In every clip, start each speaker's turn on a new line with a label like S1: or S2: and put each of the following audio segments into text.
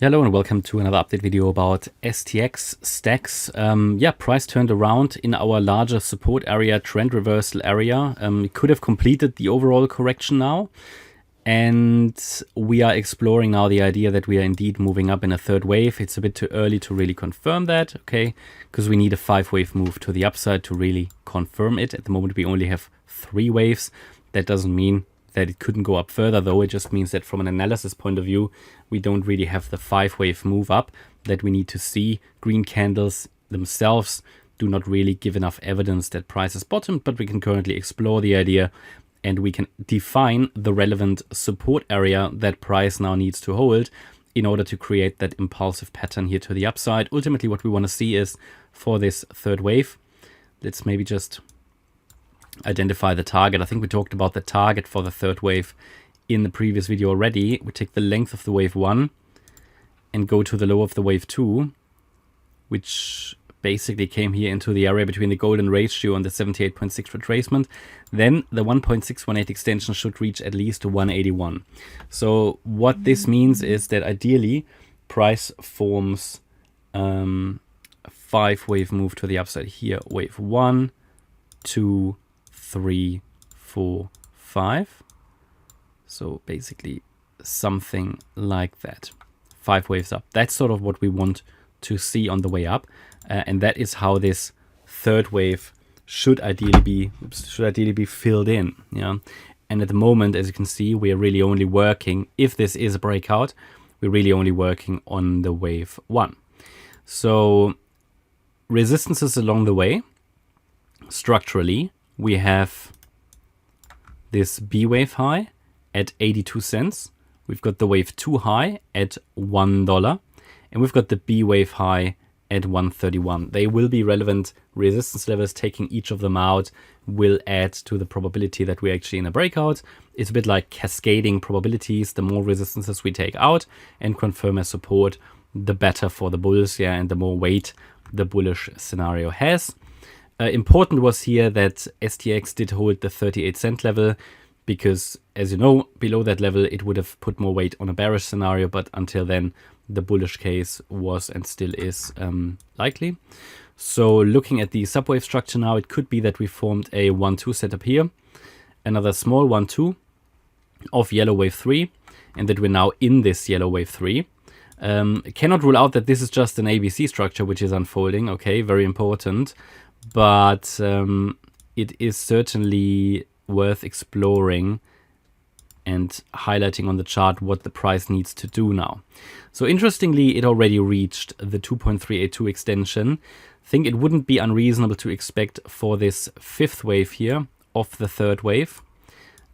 S1: Hello and welcome to another update video about STX stacks. Price turned around in our larger support area, trend reversal area. It could have completed the overall correction now. And we are exploring now the idea that we are indeed moving up in a third wave. It's a bit too early to really confirm that, okay? Because we need a 5-wave move to the upside to really confirm it. At the moment, we only have 3 waves. That doesn't mean that it couldn't go up further, though. It just means that from an analysis point of view, we don't really have the 5-wave move up that we need to see. Green candles themselves do not really give enough evidence that price is bottomed, but we can currently explore the idea and we can define the relevant support area that price now needs to hold in order to create that impulsive pattern here to the upside. Ultimately, what we want to see is for this third wave, let's maybe just identify the target. I think we talked about the target for the third wave in the previous video already. We take the length of the wave 1 and go to the low of the wave 2, which basically came here into the area between the golden ratio and the 78.6 retracement. Then the 1.618 extension should reach at least 181. So what this means is that ideally price forms a 5-wave move to the upside here. Wave 1, 2, 3, 4, 5. So basically something like that. 5 waves up. That's sort of what we want to see on the way up. And that is how this third wave should ideally be filled in. Yeah. And at the moment, as you can see, we are really only working, if this is a breakout, we're really only working on the wave 1. So resistances along the way. Structurally, we have this B wave high at 82 cents. We've got the wave 2 high at $1. And we've got the B wave high at 131. They will be relevant resistance levels. Taking each of them out will add to the probability that we're actually in a breakout. It's a bit like cascading probabilities. The more resistances we take out and confirm as support, the better for the bulls, yeah, and the more weight the bullish scenario has. Important was here that STX did hold the 38-cent level because, as you know, below that level, it would have put more weight on a bearish scenario, but until then, the bullish case was and still is likely. So looking at the subwave structure now, it could be that we formed a 1-2 setup here, another small 1-2 of yellow wave 3, and that we're now in this yellow wave 3. Cannot rule out that this is just an ABC structure which is unfolding, okay, very important, but it is certainly worth exploring and highlighting on the chart what the price needs to do now. So interestingly, it already reached the 2.382 extension. I think it wouldn't be unreasonable to expect for this 5th wave here of the third wave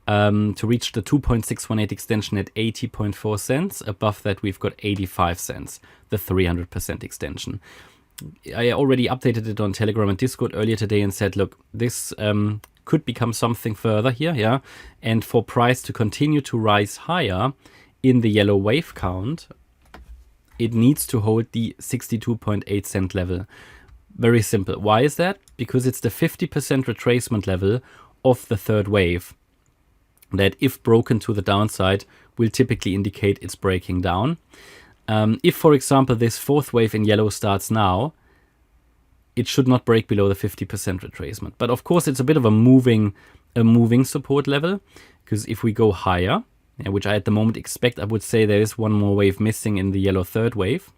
S1: to reach the 2.618 extension at 80.4 cents. Above that, we've got 85 cents, the 300% extension. I already updated it on Telegram and Discord earlier today and said, look, this could become something further here, yeah. And for price to continue to rise higher in the yellow wave count, it needs to hold the 62.8 cent level. Very simple. Why is that? Because it's the 50% retracement level of the third wave that, if broken to the downside, will typically indicate it's breaking down. If, for example, this 4th wave in yellow starts now, it should not break below the 50% retracement. But of course, it's a bit of a moving support level, because if we go higher, which I at the moment expect, I would say there is one more wave missing in the yellow third wave,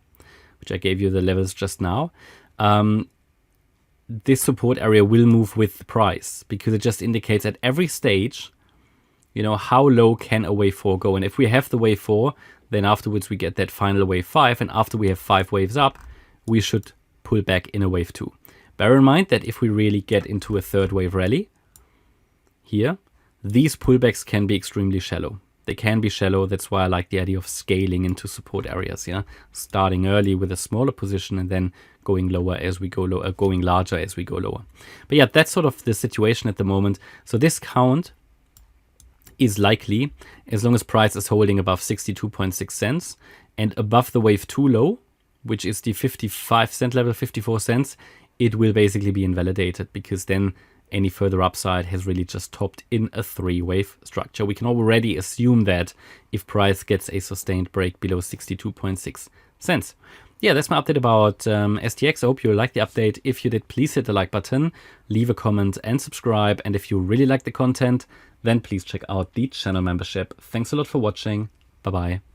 S1: which I gave you the levels just now. This support area will move with the price, because it just indicates at every stage, you know, how low can a wave 4 go. And if we have the wave 4, then afterwards we get that final wave 5. And after we have 5 waves up, we should pull back in a wave 2. Bear in mind that if we really get into a third wave rally here, these pullbacks can be extremely shallow. They can be shallow. That's why I like the idea of scaling into support areas. Yeah, starting early with a smaller position and then going lower as we go lower, going larger as we go lower. But yeah, that's sort of the situation at the moment. So this count is likely as long as price is holding above 62.6 cents and above the wave 2 low, which is the 55 cent level, 54 cents, it will basically be invalidated, because then any further upside has really just topped in a 3-wave structure. We can already assume that if price gets a sustained break below 62.6 cents. Yeah, that's my update about STX. I hope you liked the update. If you did, please hit the like button, leave a comment and subscribe. And if you really like the content, then please check out the channel membership. Thanks a lot for watching. Bye-bye.